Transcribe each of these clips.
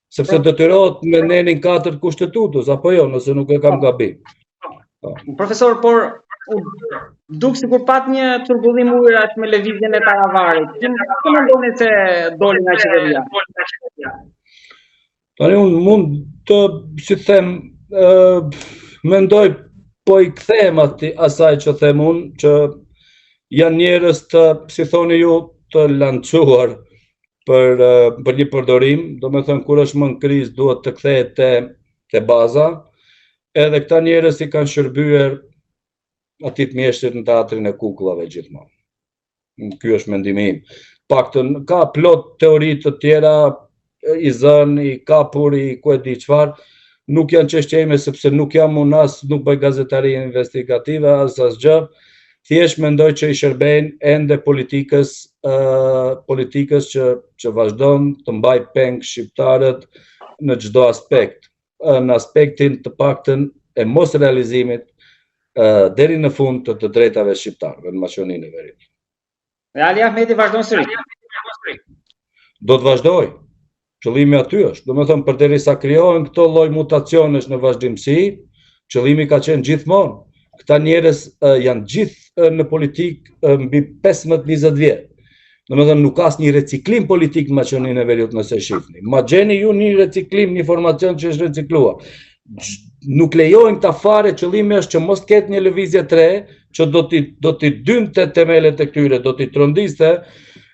sepse detyrohet me nenin 4 kushtetutës, apo jo, nëse nuk e kam gabim. Profesor, por duk sikur pat një turbullim ujërash me lëvizjen e Taravarit. Çfarë mendoni se doli nga qeveria? Tani unë mund të, si them, mendoj po i kthehem asaj që them unë, që janë njerëz të, si thoni ju, të lançuar për një përdorim, domethënë kur është më në krizë duhet të kthehet te baza, edhe këta njerëz i kanë shërbyer atit mjeshtrit në teatrin e kukullave gjithmonë. Ky është mendimi im. Paktën ka plot teori të tjera, i zën, i kapur, i ku e di çfarë, nuk janë çështje ime sepse nuk jam unë as, nuk bëj gazetari investigative, as asgjë. Thjesht mendoj që i shërbejnë ende politikës që vazhdon të mbaj peng shqiptarët në çdo aspekt, në aspektin të paktën e mos realizimit deri në fund të drejtave shqiptarëve në Maqedoninë e Veriut. Dhe Ali Ahmeti vazhdon sërish. Do të vazhdoj. Qëllimi aty është. Domethënë përderisa krijohen këto lloj mutacionesh në vazhdimsi, qëllimi ka qenë gjithmonë. Këta njerëz janë gjithë në politikë mbi 15-20 vjet. Domethënë nuk ka asnjë reciklim politik në Maqedoninë e Veriut nëse shihni. Ma gjeni ju një reciklim, një informacion që është recikluar. Nuk lejojnë këta fare, qëllimi është që mos ketë një lëvizje të re, që do t'i dynte themelet e këtyre, do t'i trondiste,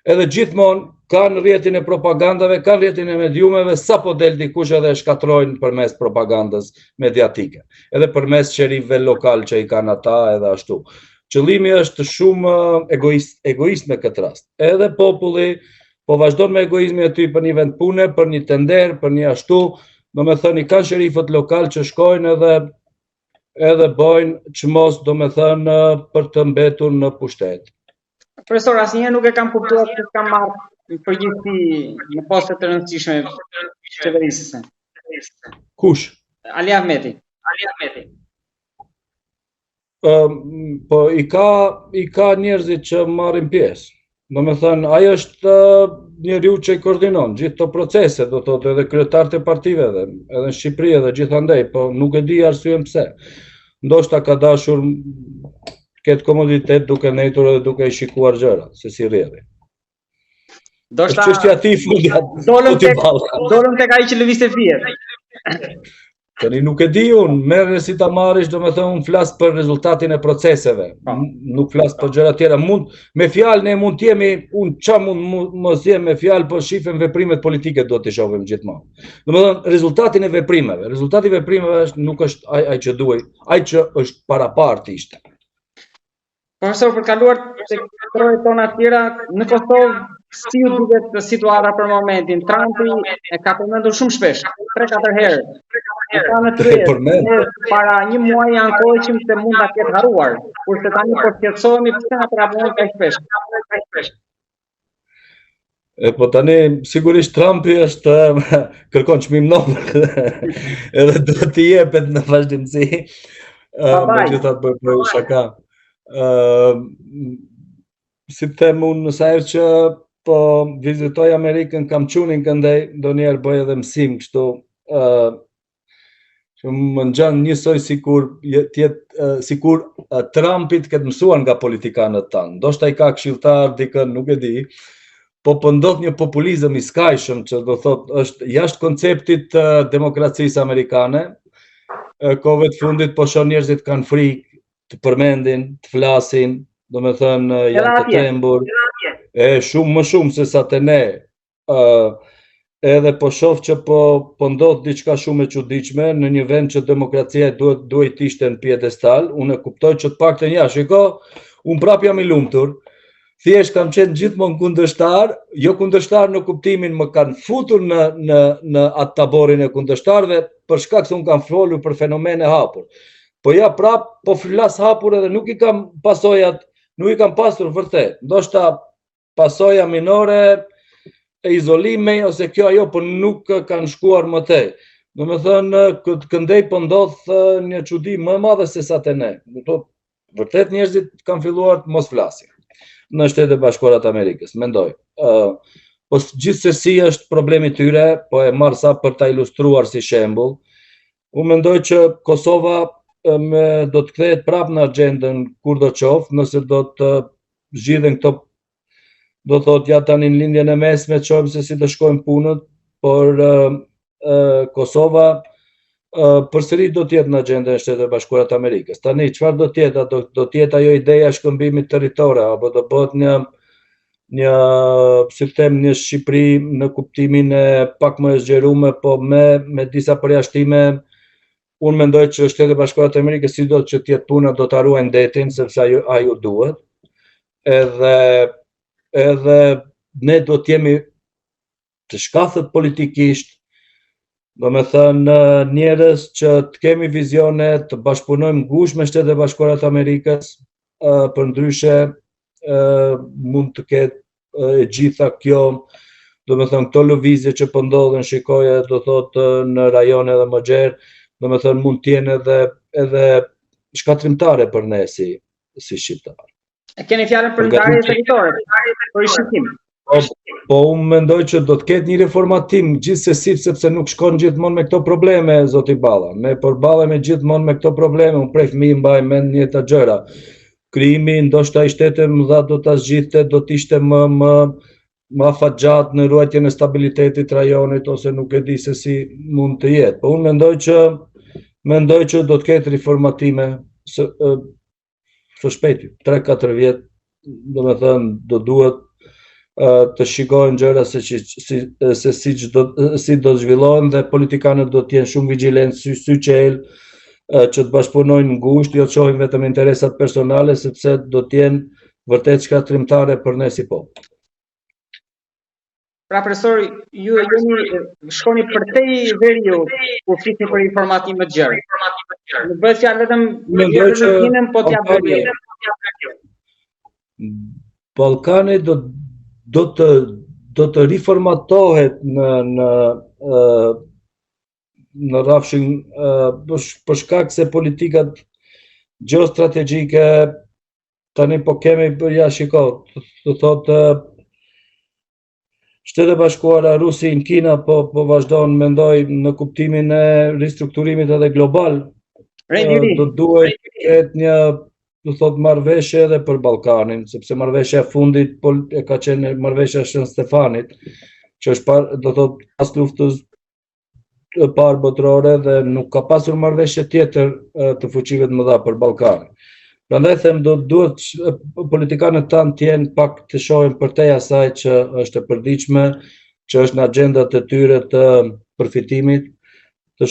edhe gjithmonë kanë rrjetin e propagandave, kanë rrjetin e mediumeve, sa po del dikush edhe shkatrojnë përmes propagandës mediatike, edhe përmes sherifëve lokal që i kanë ata edhe ashtu. Qëllimi është shumë egoist me këtë rast. Edhe populli po vazhdon me egoizmin e tyre për një vend pune, për një tender, për një ashtu. Domethënë i kanë sherifët lokal që shkojnë edhe bojnë çmos, domethënë për të mbetur në pushtet. Profesor, asnjëherë nuk e kam kuptuar se kam marrë në përgjithësi në poste të rëndësishme qeverisëse. Kush? Ali Ahmeti. Po i ka njerëzit që marrin pjesë. Domethënë ai është njeriu që i koordinon gjithë këto procese, do thotë edhe kryetarët e partive edhe në Shqipëri edhe gjithandej, po nuk e di arsyen pse. Ndoshta ka dashur ketë komoditet duke nejtur edhe duke i shikuar gjërat, se si rrjedhi. Ndoshta çështja e tij fundjat. Dolëm tek ai që lëvizte fije. Tani nuk e di unë, merre si ta marrish, domethënë unë flas për rezultatin e proceseve, nuk flas për gjëra tjera. Me fjalë ne mund të jemi, unë çfarë mund mos jem me fjalë, po shifem veprimet politike do t'i shohim gjithmonë. Domethënë rezultatin e veprimeve, rezultati i veprimeve nuk është ai që duhej, ai që është parapartë ishte. Profesor, për kaluar tek trojet tona të tjera, në Kosovë si u duket situata për momentin? Trumpi e ka përmendur shumë shpesh, 3-4 herë. Ka në tryezë, para një muaji ankoheshim se mund ta ketë harruar, kurse tani po shqetësohemi pse na trapon kaq shpesh. Po tani sigurisht Trumpi kërkon çmim Nobel edhe do t'i jepet në vazhdimsi. Megjithatë bëj shaka. Si them unë sa herë që po vizitoj Amerikën, kam qunin këndej, ndonjëherë bëj edhe mësim kështu, që më ngjan njësoj sikur Trumpi të ketë mësuar nga politikanët tanë. Ndoshta i ka këshilltar dikën, nuk e di, po ndodh një populizëm i skajshëm që do thotë është jashtë konceptit të demokracisë amerikane. Kohëve të fundit po shoh njerëzit kanë frikë të përmendin, të flasin, domethënë janë të trembur, shumë më shumë se sa te ne. Edhe po shoh që po ndodh diçka shumë e çuditshme në një vend që demokracia duhet të ishte në piedestal. Unë e kuptoj që të paktën shiko, unë prap jam i lumtur. Thjesht kam qenë gjithmonë kundërshtar, jo kundërshtar në kuptimin më kanë futur në atë taborin e kundërshtarëve për shkak se unë kam folur për fenomene hapur. Po ja prap, po flas hapur edhe nuk i kam pasojat, nuk i kam pasur vërtet. Ndoshta pasoja minore e izolimi ose kjo ajo, po nuk kanë shkuar më tej. Domethënë këtë këndej po ndodh një çudi më e madhe se sa te ne. Vërtet njerëzit kanë filluar të mos flasin në Shtetet e Bashkuara të Amerikës, mendoj. po gjithsesi është problemi tyre, po e marr sa për ta ilustruar si shembull. Unë mendoj që Kosova do të kthehet prapë në agjendën kur do qoftë, nëse do të zgjidhen këto, do thotë ja tani në lindjen e mesme të shohim se si të shkojnë punët, por Kosova përsëri do të jetë në agjendën e Shtetit Bashkuar të Amerikës. Tani çfarë do të jetë? Do të jetë ajo ideja e shkëmbimit territorial, apo do bëhet një si them një Shqipëri në kuptimin e pak më e zgjeruar, po me disa përjashtime. Unë mendoj që Shtetet e Bashkuara të Amerikës sido që të jetë puna do ta ruajnë detin sepse ajo duhet. Edhe ne do të jemi të shkathët politikisht, do me thënë njerëz që të kemi vizione, të bashkëpunojmë ngushtë me Shtetet e Bashkuara të Amerikës, përndryshe mund të ketë e gjitha kjo, do me thënë këto lëvizje që po ndodhen, shikoje do thotë në rajone dhe më gjerë, do me thënë mund t'jenë edhe shkatrimtare për ne si shqiptar. Keni fjalën për ndarje territore, për rishikim. Po unë mendoj që do të ketë një reformatim gjithsesi, sepse nuk shkon gjithmonë me këto probleme, zoti Balla. Ne përballemi gjithmonë me këto probleme, unë prej fëmijë mbaj mend njëta gjëra. Krijimi ndoshta i shtetit mëdha do ta zgjidhte, do të ishte më afatgjat në ruajtjen e stabilitetit rajonit, ose nuk e di se si mund të jetë. Po unë mendoj që do të ketë reformatime së shpejti, 3-4 vjet, do me thënë do duhet të shikohen gjëra se si do zhvillohen, dhe politikanët do të jenë shumë vigjilentë, sy qel, që të bashkëpunojnë ngushtë, jo të shohin vetëm interesat personale, sepse do të jenë vërtet shkatrimtare për ne si popull. Pra profesor, ju shkoni përtej veriu kur flisni për informatim të gjerë. Nuk bëhet fjalë vetëm për rutinë, po t'ja bëjë. Ballkani do të riformatohet në rrafshin për shkak se politikat gjeostrategjike tani po kemi ja shiko, të thotë Shtetet e Bashkuara, Rusi, Kina po vazhdojnë, mendoj në kuptimin e ristrukturimit edhe global. Do duhet të ketë një, do thotë, marrëveshje edhe për Ballkanin, sepse marrëveshja e fundit e ka qenë marrëveshja e Shën Stefanit, që është do thotë pas luftës e parë botërore, dhe nuk ka pasur marrëveshje tjetër të fuqive të mëdha për Ballkanin. Prandaj them do duhet politikanët tanë të jenë pak të shohin përtej asaj që është e përditshme, që është në agjendat e tyre të përfitimit, të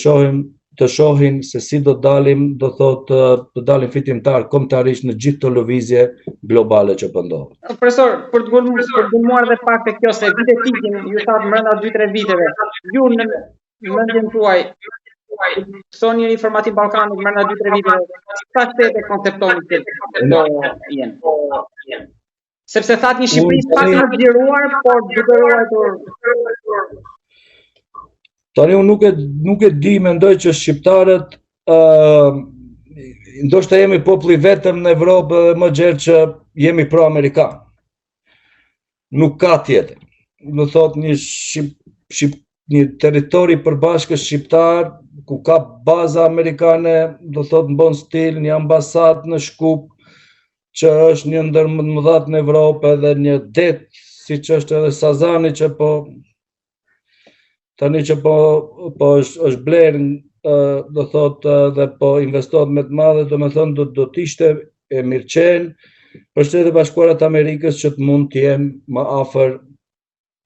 shohin se si do dalim, do thotë të dalim fitimtar kombëtarisht në gjithë të lëvizje globale që po ndodhin. Profesor, për të gulmuar dhe pak te kjo se vitet ikin, ju thatë brenda 2-3 viteve, ju në mendjen tuaj soni një informativ Ballkanit brenda 2-3 viteve, çfarë shtete konceptoni që do jenë? Sepse thatë një Shqipëri pak më zgjeruar, por duke ruajtur. Tani unë nuk e di, mendoj që shqiptarët ndoshta jemi populli vetëm në Evropë dhe më gjerë që jemi pro-amerikan. Nuk ka tjetër. Do thotë një territori përbashkët shqiptar, ku ka baza amerikane, do thotë në bon stil, një ambasadë në Shkup, që është një ndër më të mëdhat në Evropë, edhe një det, siç është edhe Sazani, që tani që po është blerë, do thotë, dhe po investohet me të madhe, do me thonë do t'ishte e mirëqenë për Shtetet e Bashkuara të Amerikës që të mund të jenë më afër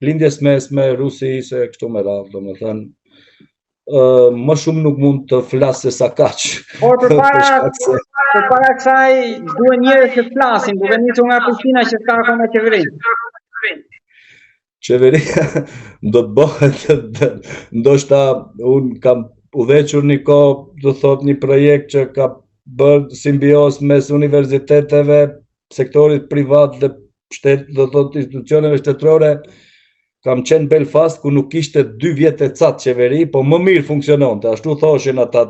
lindjes mesme, Rusisë, kështu me radhë, do me thënë, më shumë nuk mund të flasë se sa kaq. Por përpara kësaj duhen njerëz që flasin, duke nisur nga Prishtina që s'ka akoma qeveri. Qeveria do të bëhet, ndoshta unë kam udhëhequr një kohë, do thotë një projekt që ka bërë simbios mes universiteteve, sektorit privat dhe do thotë institucioneve shtetërore. Kam qenë Belfast, ku nuk ishte 2 vjet e catë qeveri, po më mirë funksiononte, ashtu thoshin ata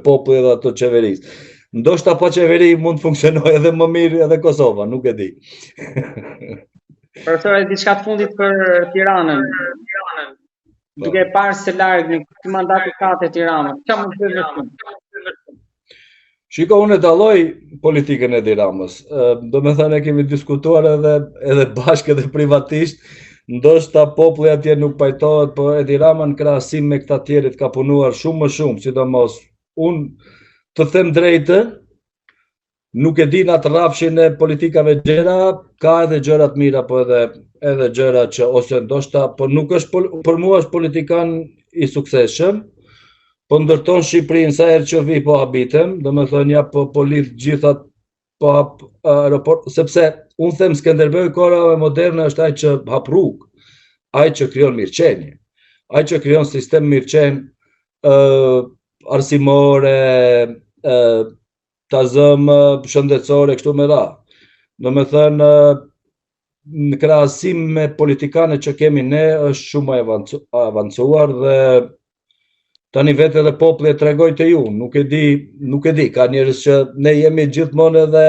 populli dhe ato qeverisë. Ndoshta pa qeveri mund të funksionojë edhe më mirë edhe Kosova, nuk e di. Profesor, diçka të fundit për Tiranën. Duke parë se larg në këtë mandat të katë Tiranës, çfarë mund të bëjë më shumë? Shiko, unë e dalloj politikën e Edi Ramës. Do me thënë e kemi diskutuar edhe bashkë edhe privatisht, ndoshta populli atje nuk pajtohet, po Edi Rama në krahasim me këta tjerit ka punuar shumë më shumë, sidomos unë të them drejtën, nuk e di në atë rrafshin e politikave gjera, ka edhe gjëra të mira, po edhe gjëra që ose ndoshta, po nuk është për mua është politikan i suksesshëm. Po ndërton Shqipërinë sa herë që vi po habitem, do me thënë ja po lidh gjithat po hap aeroport, sepse unë them Skënderbeu kohërave moderne është ai që hap rrugë, ai që krijon mirëqenie, ai që krijon sistem mirëqen arsimore, tazëm shëndetësore kështu me radhë. Do me thënë në krahasim me politikanet që kemi ne është shumë avancuar dhe tani vetë edhe populli e tregoj të ju, nuk e di, ka njerëz që ne jemi gjithmonë edhe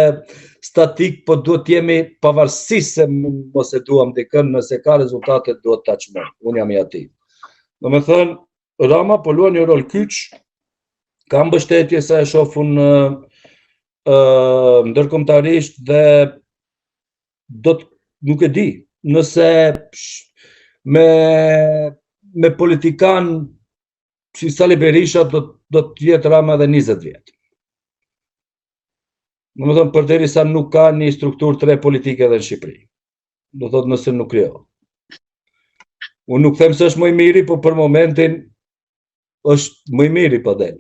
statik, po duhet jemi pavarësisht se mos e duam dikën, nëse ka rezultate duhet ta çmojmë. Unë jam i atij. Do me thënë, Rama po luan një rol kyç, ka mbështetje sa e shofun ndërkombëtarisht dhe nuk e di, nëse me politikan si Sali Berisha do të jetë Rama edhe 20 vjet. Do me thënë, përderisa nuk ka një strukturë të re politike edhe në Shqipëri. Do thotë nëse nuk krijohet. Unë nuk them se është më i miri, po për momentin është më i miri po del.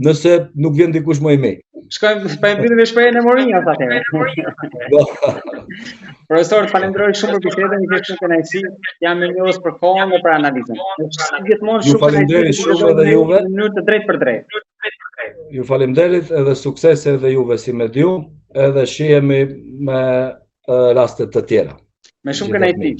Nëse nuk vjen dikush më i mirë. Shkojmë pa mbyllim me shprehjen e Mourinho's atëherë. Profesor, falenderoj shumë për bisedën, më shumë kënaqësi. Jam mirënjohës për kohën dhe për analizën. Gjithmonë shumë faleminderit shumë edhe juve. Në mënyrë të drejtë për drejtë. Ju faleminderit edhe suksese edhe juve si medium, edhe shihemi me raste të tjera. Me shumë kënaqësi.